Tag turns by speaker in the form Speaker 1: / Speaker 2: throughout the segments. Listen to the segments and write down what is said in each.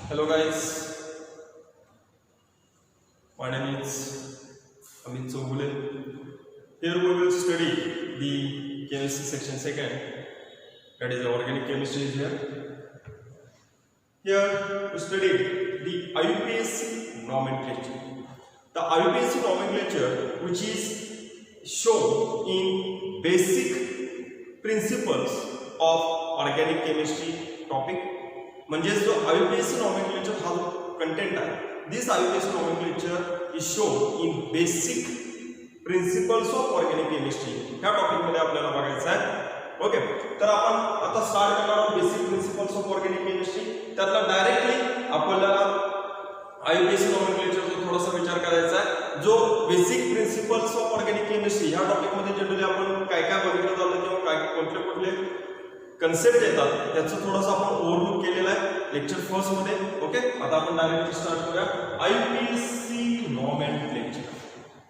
Speaker 1: Hello guys, my name is Amit Sobule. Here we will study the chemistry section second, that is organic chemistry is here. Here we study the IUPAC nomenclature. The IUPAC nomenclature which is shown in basic principles of organic chemistry topic. म्हणजे जो IUPAC nomenclature हा जो content आहे, this IUPAC nomenclature is shown in basic principles of organic chemistry ह्या topic मध्ये आपल्याला बघायचं आहे. ओके, तर आपण आता स्टार्ट करणार आहोत basic principles of organic chemistry. त्यातला डायरेक्टली आपल्याला IUPAC nomenclature चा थोडासा विचार करायचा आहे. जो basic principles of organic chemistry ह्या टॉपिक मध्ये जनरली आपण काय काय बघितलं जातं किंवा काय कुठले कन्सेप्ट येतात त्याचं थोडंसं आपण ओव्हरलुक केलेलं आहे लेक्चर फर्स्ट मध्ये. ओके, आता आपण डायरेक्टली स्टार्ट करूया IUPAC nomenclature.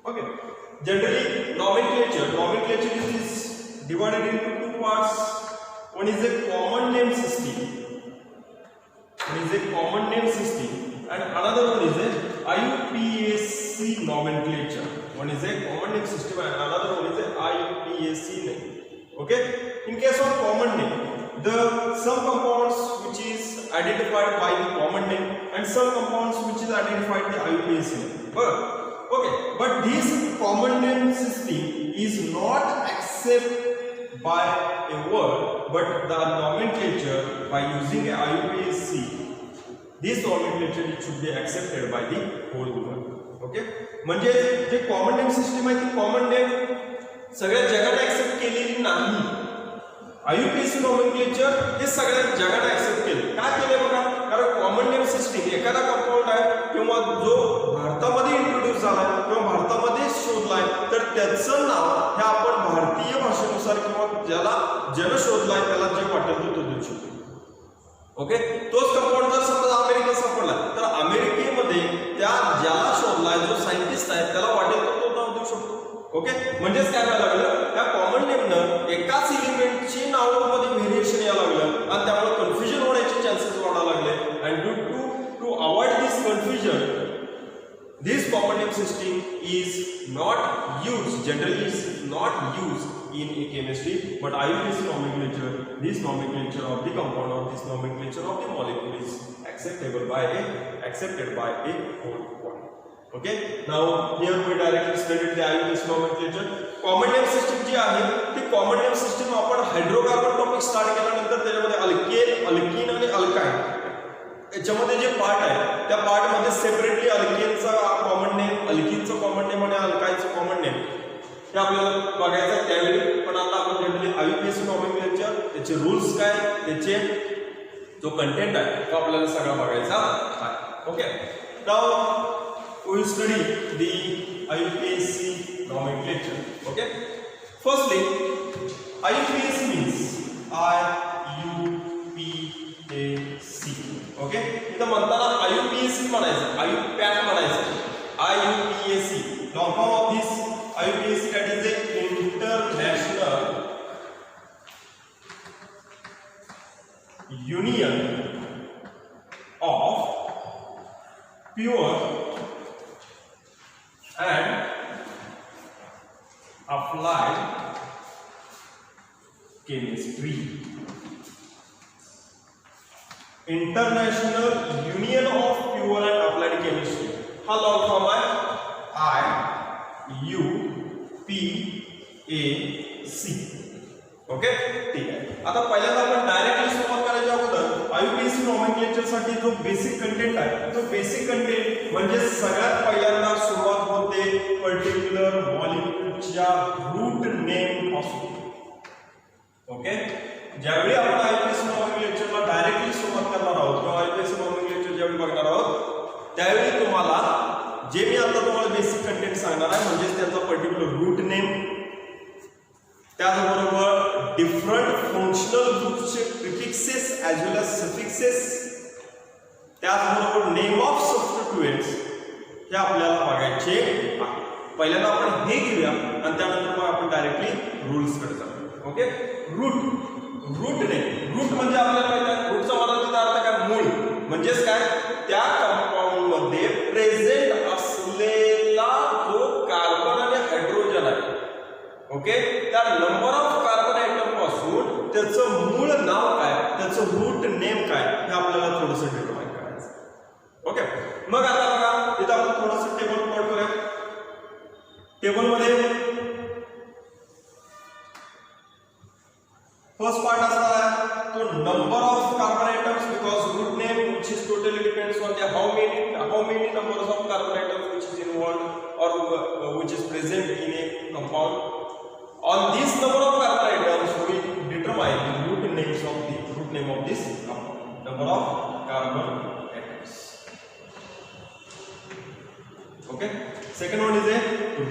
Speaker 1: Okay, generally nomenclature is divided into two parts. One is a common name system, and another one is a IUPAC nomenclature. One is a common name system and another one is a IUPAC name. Okay, in case of common name, some compounds which is identified by the common name and some compounds which is identified by IUPAC name. But this common name system is not accepted by a word, but the nomenclature by using a IUPAC, this nomenclature should be accepted by the whole world. Okay, म्हणजे जे common name system आहे ती common name सगळ्या जगाने accept केलेली नाही. IUPAC nomenclature हे सगळ्या जगाने accept केले. का केले बघा, कारण कॉमन नेम सिस्टीम एखादा कंपाऊंड आहे किंवा जो भारतामध्ये इंट्रोड्यूस झाला किंवा भारतामध्ये शोधलाय तर त्याचं नाव हे आपण भारतीय भाषेनुसार किंवा ज्याला जन शोधलाय त्याला जे वाटेल तो देऊ शकतो. ओके, तोच कंपाऊंड जर समजा अमेरिकेत सापडला तर अमेरिकेमध्ये त्या ज्याला शोधलाय जो सायंटिस्ट आहे त्याला वाटेल तो नाव देऊ शकतो. ओके, म्हणजेच काय व्हायला लागलं, त्या कॉमन नेमनं एकाच एलिमेंटची नावामध्ये व्हेरिएशन यायला लागलं आणि त्यामुळे कन्फ्युजन होण्याचे चान्सेस वाढायला लागले. And due to avoid this confusion, this common name system is not used, generally is not used in chemistry, but IUPAC nomenclature, this nomenclature of the compound or this nomenclature of the molecule is accepted by a whole world. Okay, now here we directly studied the IUPAC nomenclature. Common name system जी आहे ती common name system आपण hydrocarbon topic start केल्यानंतर त्याच्यामध्ये alkane, alkyne आणि alkyne याच्यामध्ये जे part आहे त्या part मध्ये सेपरेटली अल्केनचा कॉमन नेम, अल्कीनचा कॉमन नेम आणि अल्काइनचा कॉमन नेम हे आपल्याला बघायचं त्यावेळी. पण आता आपण जनरली IUPAC nomenclature त्याचे रूल्स काय, त्याचे जो कंटेंट आहे तो आपल्याला सगळा बघायचा आहे. Okay, now we will study the IUPAC nomenclature. Okay, firstly IUPAC means IUPAC. Okay, इथं म्हणताना IUPAC म्हणायचं, IUPAC म्हणायचं, IUPAC. Long form of this IUPAC, that is a International Union of Pure and applied chemistry. International Union of Pure and Applied Chemistry हा long form आहे IUPAC. Okay, ठीक आहे. आता पहिल्यांदा आपण डायरेक्टली सुरुवात करायच्या अगोदर IUPAC nomenclature साठी जो बेसिक कंटेंट आहे तो बेसिक कंटेंट म्हणजे सगळ्यात पहिल्यांदा सुरुवात होते पर्टिक्युलर मॉलिक्यूलच्या रूट नेम पासून. ओके, ज्यावेळी आपण IUPAC nomenclature ला डायरेक्टली सुरुवात करणार आहोत किंवा IUPAC nomenclature ज्यावेळी बघणार आहोत त्यावेळी तुम्हाला जे मी आता तुम्हाला बेसिक कंटेंट सांगणार आहे म्हणजे त्यांचा पर्टिक्युलर रूट नेम, त्याचबरोबर डिफरंट फंक्शनल ग्रुपचे prefixes as well as suffixes, त्याचबरोबर नेम ऑफ सबस्टिट्युएंट्स हे आपल्याला बघायचे आहे. पहिल्यांदा आपण हे घेऊया आणि त्यानंतर मग आपण डायरेक्टली रूल्स कडे जाऊ. Okay, root name. रूट म्हणजे आपल्याला माहिती आहे रूटचा मराठीचा अर्थ काय, मूळ. म्हणजेच काय, त्याचं मूळ नाव काय, त्याचं रूट नेम काय हे आपल्याला थोडंसं डिटरमाइन करायचं. ओके, मग आता बघा इथं आपण थोडंसं टेबल प्लॉट करूया. टेबलमध्ये फर्स्ट पार्ट असणार आहे तो number of carbon atoms, because root name which is totally depends on the how many numbers of carbon atoms which is involved or which is present in a compound. On this number of carbon atoms we determine the root name of this compound, number of carbon atoms. Okay, second one is a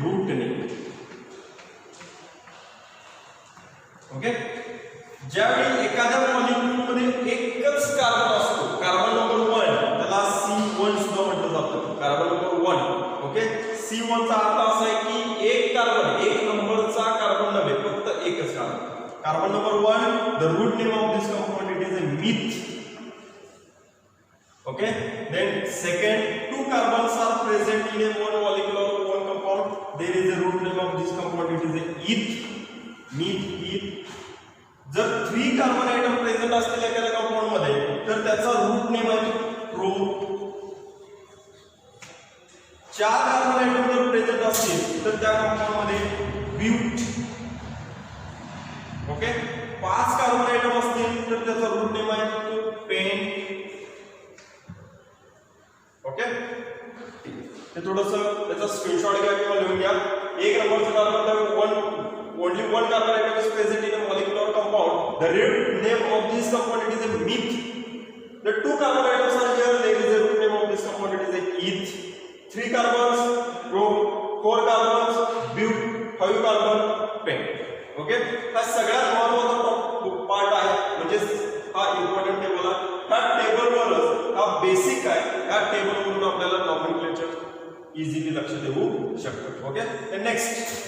Speaker 1: root name. Okay, ज्यावेळी एखाद्या molecule मध्ये एकच carbon असतो, carbon number 1 त्याला C1 सुद्धा म्हटलं जातं, carbon number 1. Okay, C1 चा अर्थ असा आहे की एक कार्बन, एक नंबरचा कार्बन नव्हे, फक्त एकच carbon. Carbon number 1, the root name of this compound it is a meth. Okay, then second, 2 carbons are present in a one molecule or one compound, there is a root name of this compound, it is a eth. जर 3 carbon item present असतील एखाद्या compound मध्ये तर त्याचा root name आहे pro. 4 carbon item जर present असतील तर त्या कंपाउंड मध्ये ब्यूट. ओके, 5 कार्बन आयटम असतील तर त्याचा रूट नेम आहे पेन. ओके, ते थोडंसं त्याचा स्क्रीनशॉट घ्या किंवा लिहून घ्या. एक नंबरचं carbon only one carbon atom is present in a molecule or compound, the root name of this compound it is a meth. The 2 carbon atoms are here, there is a root name of this compound, it is a eth. 3 carbons pro, 4 carbons but, 5 carbon pen. Okay, हा सगळ्यात महत्त्वाचा part आहे, म्हणजे हा important table आहे. हा टेबलवरच हा basic आहे, या टेबलवरून आपल्याला नॉमेनक्लेचर इझिली लक्षात येऊ शकतं. Okay, next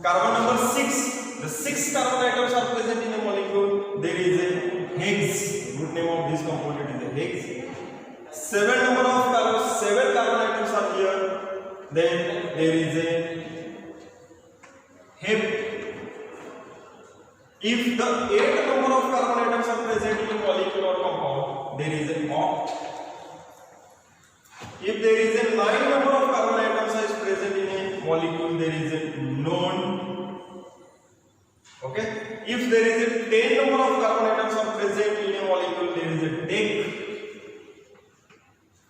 Speaker 1: carbon number 6, the 6 carbon atoms are present in a molecule, there is a hex, root name of this compound it is a hex. 7 carbon atoms are here, then there is a hep. If the 8 number of carbon atoms are present in a molecule or compound, there is a oct. If there is a 9 number of carbon atoms is present in a molecule, there is a non. Okay, if there is a 10 number of carbon atoms are present in a molecule, there is a dec.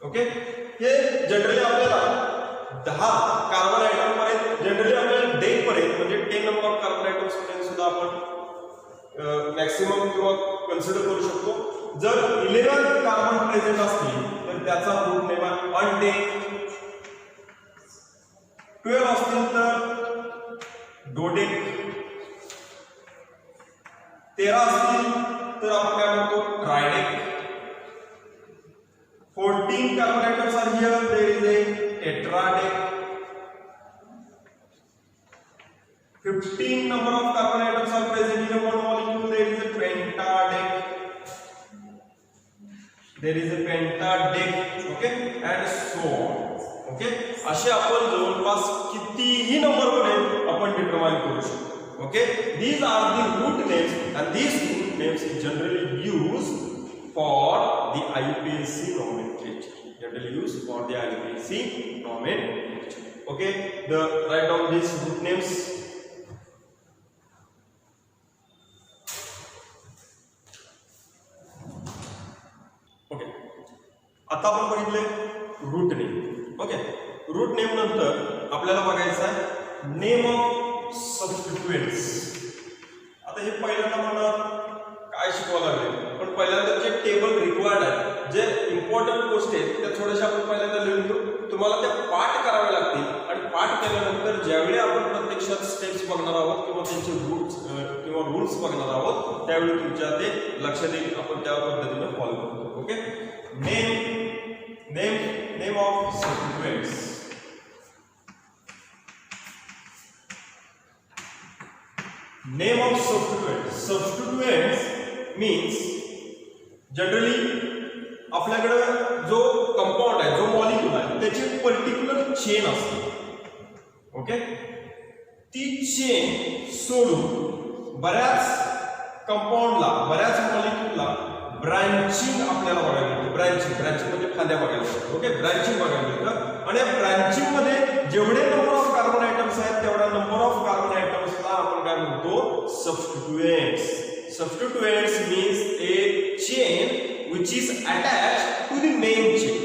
Speaker 1: Okay, हे generally आपल्याला 10 carbon atom पर्यंत, generally आपल्याला dec पर्यंत म्हणजे 10 number of carbon items पर्यंत सुद्धा आपण maximum किंवा कन्सिडर करू शकतो. जर 11 कार्बन प्रेझेंट असतील तर त्याचा रूट नेम आहे अनडेक. 12 असतील तर डोडेक. 13 असतील तर आपण काय म्हणतो tridec. 14 carbon atoms are here, there is a tetradec. 15 number of carbon atoms are present in a one molecule, there is a pentadec. There is a pentadec, okay, and so on. Okay, असे आपण जवळपास कितीही number मध्ये आपण determine करू शकतो. Okay, these are the root names and these root names is generally used for the IUPAC nomenclature. Generally used for the IUPAC nomenclature. Okay, write down these root names. Okay, आता आपण बघितले root name. Okay, root name नंतर आपल्याला बघायचं आहे name of सबस्टिट्युएंट्स. आता हे पहिल्यांदा मला काय शिकवायला लागले, पण पहिल्यांदा जे टेबल रिक्वायर्ड आहे, जे इम्पॉर्टंट गोष्टी आहेत त्या थोड्याशा आपण पहिल्यांदा लिहून घेऊ. तुम्हाला त्या पाठ कराव्या लागतील आणि पाठ केल्यानंतर ज्यावेळी आपण प्रत्यक्षात स्टेप्स बघणार आहोत किंवा त्यांचे रूट्स किंवा रूल्स बघणार आहोत त्यावेळी तुमच्या ते लक्षात येईल, आपण त्या पद्धतीने फॉलो करतो. Okay, name of substituents. Name of substituents. Substituents means generally आपल्याकडे जो कंपाउंड आहे, जो मॉलिक्यूल आहे त्याची पर्टिक्युलर चेन असते. ओके, ती चेन सोडून बऱ्याच कंपाऊंडला, बऱ्याच मॉलिक्यूलला ब्रांचिंग आपल्याला बघायला मिळते. ब्रांचिंग म्हणजे फांद्या बघायला मिळतात. ओके, ब्रांचिंग बघायला मिळतं. आणि या ब्रांचिंग मध्ये जेवढे नंबर ऑफ कार्बन आयटम्स आहेत तेवढा नंबर ऑफ कार्बन आयटम्सला आपण काय म्हणतो, substituents. Substituents means a chain which is attached to the main chain.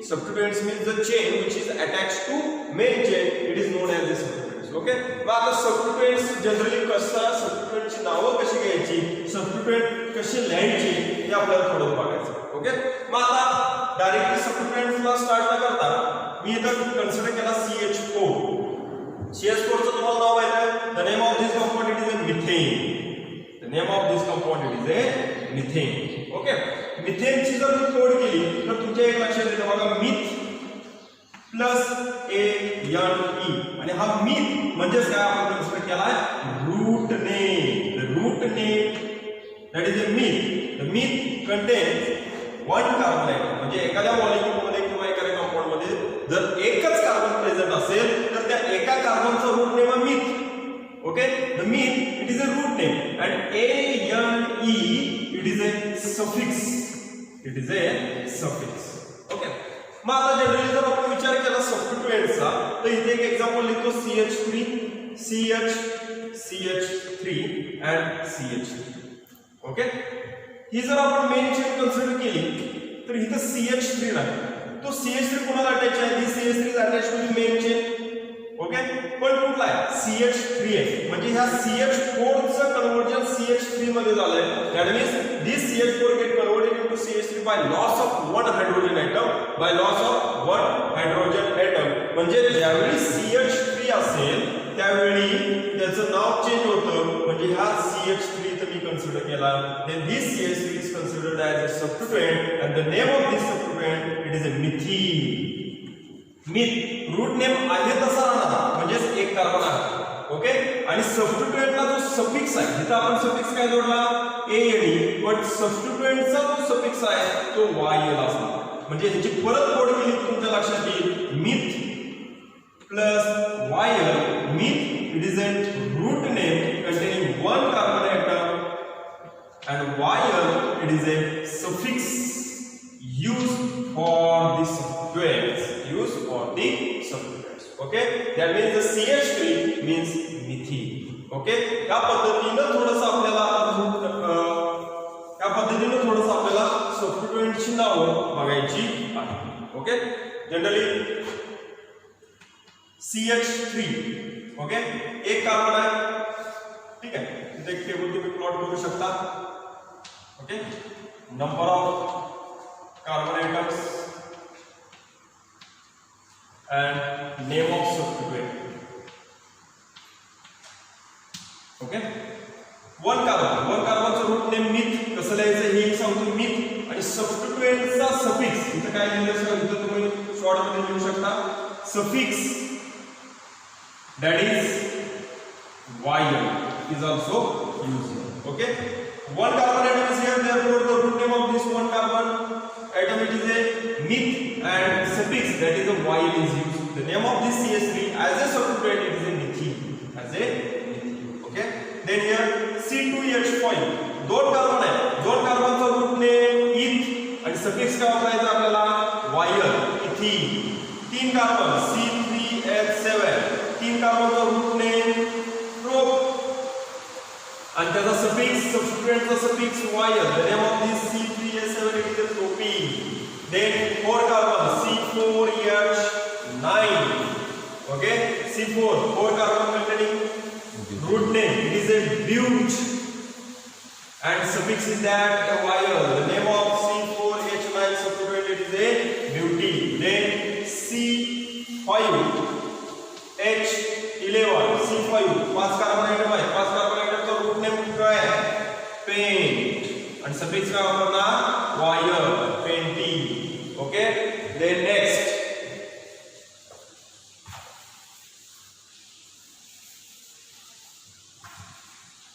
Speaker 1: Substituents means the chain which is attached to main chain. It is known as the substituents. Okay. मग आता substituents generally कसं, substituentची नावं कशी घ्यायची, substituent कशी लिहायची हे आपल्याला थोडं बघायचं. ओके. मग आता डायरेक्टली सबस्टिट्युएंट्सला स्टार्ट न करता मी इथं कन्सिडर केला CH4. CH4 चं तुम्हाला नाव माहिती आहे. The name of this compound it is a methane. The name of this compound it is a methane. Okay. मिथेनची जर मी तोड केली तर तुमच्या एक लक्षात येतं बघा, मिथ प्लस ANE. आणि हा मिथ म्हणजे काय आपण कन्सिडर केलाय, root name. The root name that is a meth. The meth contains one carbon atom. म्हणजे एखाद्या मॉलिक्यूल मध्ये किंवा एखाद्या कंपाऊंड मध्ये जर एकच कार्बन प्रेझेंट असेल तर त्या एका कार्बनचा रूट नेम आहे myth. Okay, the myth it is a root name, and ANE it is a suffix. It is a suffix. Okay. मग आता जनरली जर आपण विचार केला सबस्टिट्युएंट्सचा तर इथे एक एक्झाम्पल लिहितो CH3, CH3 and CH3. Okay. ही जर आपण मेन चेन कन्सिडर केली तर इथे CH3 नाही. तो CH3 कोणाला अटॅच आहे? This CH3 is attached to the main chain. Okay. पण कुठला आहे? CH3 आहे. म्हणजे ह्या CH4 चं कन्वर्जन CH3 मध्ये झालंय. That means this CH4 get converted into CH3 by loss of one hydrogen atom. By loss of one hydrogen atom. म्हणजे ज्यावेळी CH3 असेल त्यावेळी त्याचं नाव चेंज होतं. म्हणजे हा CH3 तर मी कन्सिडर केला. Then this CH3 is considered as a substituent and the name of this substituent it is a methane. Meth root name आहे तसा राहणार, म्हणजेच एक कार्बन आहे. ओके. आणि सबस्टिट्युएंटला जो सफिक्स आहे, इथं आपण सफिक्स काय जोडला, ANE. पण सबस्टिट्युएंटचा जो सफिक्स आहे तो YL असणार. म्हणजे ह्याची परत तोड केली तुमच्या लक्षात येईल, meth plus YL. Meth it is a root name containing one carbon atom and YL it is a suffix used for the substituents. Used for the substituents. Okay, that means the CH3 means methane. Okay, या पद्धतीने थोडंसं आपल्याला सबस्टिट्युएंटची नावं बघायची आहे. Okay. Generally CH3 okay एक carbon आहे. ठीक आहे. इथे एक टेबल तुम्ही प्लॉट करू शकता. Okay. Number of carbon atoms and name of substituent. Okay. One कार्बनचं रूट नेम मिथ कसं लिहायचं हे सांगतो. मिथ आणि सबस्टिट्युएंटचा सफिक्स इथं काय लिहिलं इथं तुम्ही शॉर्ट मध्ये लिहू शकता. Suffix that is YL is also used. Okay. One carbon atom is here, therefore the root name of this one carbon atom it is a meth and suffix that is a YL is used. The name of this CH3 as a substituent it is a methane. As a methane. Okay. Then here C2H5 दोन carbon आहे. दोन कार्बनचा root name इथ आणि suffix काय वापरायचा आपल्याला YL ethene. तीन carbon C3H7 तीन कार्बनचा रूट नेम प्रोप and त्याचा सफिक्स सबस्टिट्युएंटचा suffix YL. The name of this C3H7 it is a propene. Then four carbon C4H9. Okay, C4 four carbon containing root name it is a bute and suffix is that YL. The name of C4H9 substituent it is a butene. Then C5H11 C5 पाच carbon item आहे. पाच carbon आयटमचा root name काय आहे, paint आणि suffix काय वापरणार YL पेंटी. Okay. Then next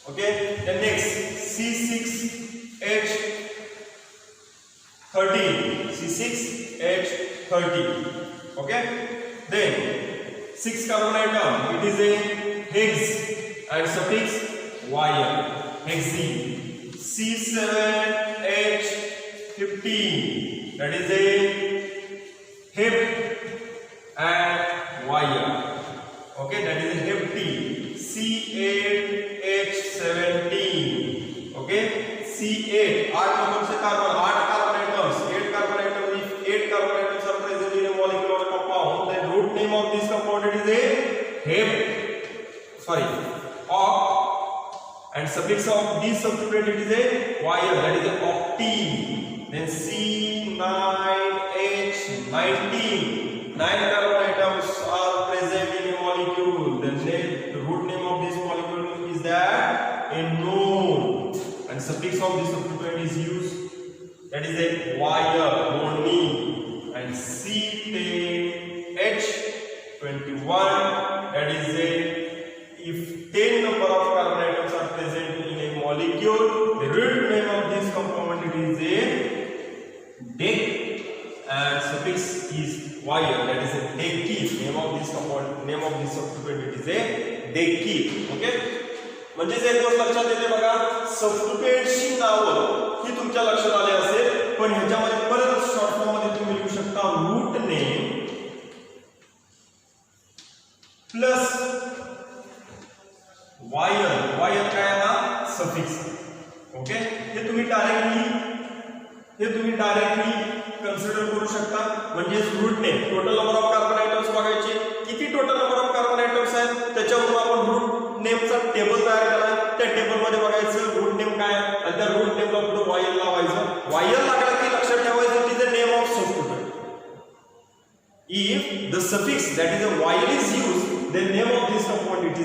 Speaker 1: okay. Then next C6H13 C6H13. Okay. Then 6 carbon atom it is a hex and suffix yl, hexene. C7H15, that is a hep and yl. Okay, that is a hepty. C8H17. Okay, C8, 8 numbers of carbon, 8 carbon atoms. 8 carbon atoms. If 8 carbon atoms are present in a molecule or a compound, the root name of this compound it is a oct, and suffix of this substituent it is a yl, that is a octene. Then C9H19, 9 carbon atoms are present in a molecule. The root name of this molecule is that enone, and suffix of this substituent is used, that is a yl, nonene. And C10H21, that is a, if 10 number of carbon atoms are present in a molecule, the root name of this compound it is a dec, and suffix is yl, that is a decene. Name of this compound, name of this substituent it is a decene. Okay, म्हणजे एक गोष्ट लक्षात येते बघा, सबस्टिट्यूएंट्सची नावं ही तुमच्या लक्षात आली असेल, पण ह्याच्यामध्ये परत शॉर्ट फॉर्म मध्ये तुम्ही लिहू शकता root name plus yl, yl काय हा सफिक्स. ओके, हे तुम्ही डायरेक्टली कन्सिडर करू शकता. म्हणजे root name, total number of carbon atoms बघायचे, किती total number of carbon atoms आहेत त्याच्यावरून आपण रूट नेमचा टेबल तयार करायचा. त्या टेबल मध्ये बघायचं रूट नेम काय आहे, आणि त्या रूट नेमला पुढे yl लावायचं. yl लागला की लक्षात ठेवायचं it is the name of substituent. If the suffix that is a yl is used, then name of this compound it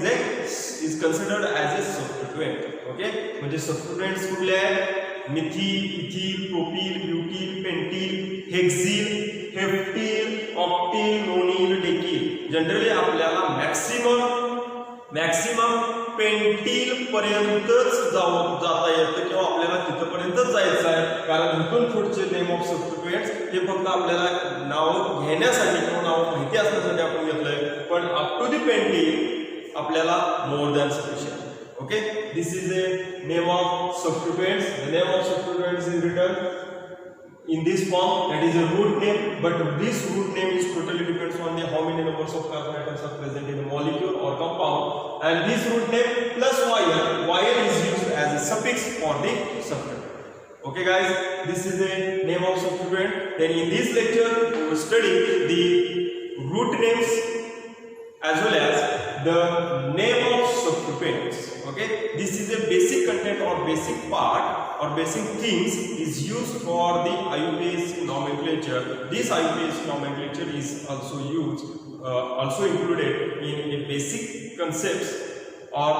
Speaker 1: is considered as a substituent. Okay, म्हणजे substituents कुठले आहेत, methyl, ethyl, propyl, butyl, pentyl, hexyl, heptyl, octyl, nonyl, decyl. Generally आपल्याला maximum pentyl पर्यंतच जाता येतं किंवा आपल्याला तिथपर्यंतच जायचं आहे, कारण इथून पुढचे नेम ऑफ सबस्टिट्यूएंट्स हे फक्त आपल्याला नाव घेण्यासाठी किंवा नाव माहिती असण्यासाठी आपण घेतलंय, पण अप टू द पेंटिल आपल्याला more than sufficient. Okay, this is the name of substituents. The name of substituents is written in this form, that is a root name, but this root name is totally depends on the how many numbers of carbon atoms are present in a molecule or compound, and this root name plus yl is used as a suffix for the substituent. Okay guys, this is the name of substituent. Then in this lecture we will study the root names as well as the name of substituents. Okay, this is a basic content or basic part or basic things is used for the IUPAC nomenclature. This IUPAC nomenclature is also used, also included in a basic concepts or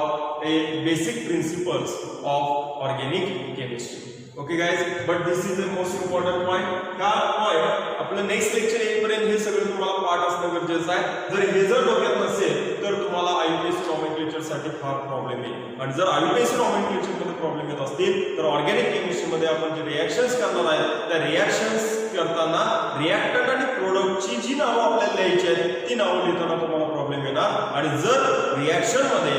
Speaker 1: a basic principles of organic chemistry. Okay guys, but this is the most important point. का point आपलं next lecture येईपर्यंत हे सगळं तुम्हाला पाठ असणं गरजेचं आहे. जर हे जर डोक्यात नसेल तर तुम्हाला IUPAC नॉमेनक्लेचर साठी फार प्रॉब्लेम येईल, आणि जर IUPAC नॉमेनक्लेचर मध्ये प्रॉब्लेम येत असतील तर ऑर्गॅनिक केमिस्ट्री मध्ये आपण जे रिएक्शन्स करणार आहे त्या रिएक्शन्स करताना रिएक्टंट आणि प्रोडक्टची जी नावं आपल्याला लिहायची आहेत ती नावं लिहिताना तुम्हाला प्रॉब्लेम येणार. आणि जर रिएक्शन मध्ये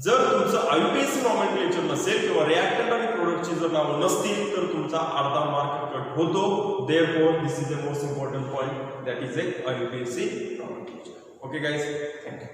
Speaker 1: जर तुमचं IUPAC नॉमेनक्लेचर नसेल किंवा रिएक्टंट आणि प्रोडक्टची जर नावं नसतील तर तुमचा अर्धा मार्क कट होतो. Therefore this is the most important point, that is a IUPAC nomenclature. Okay guys, thank you.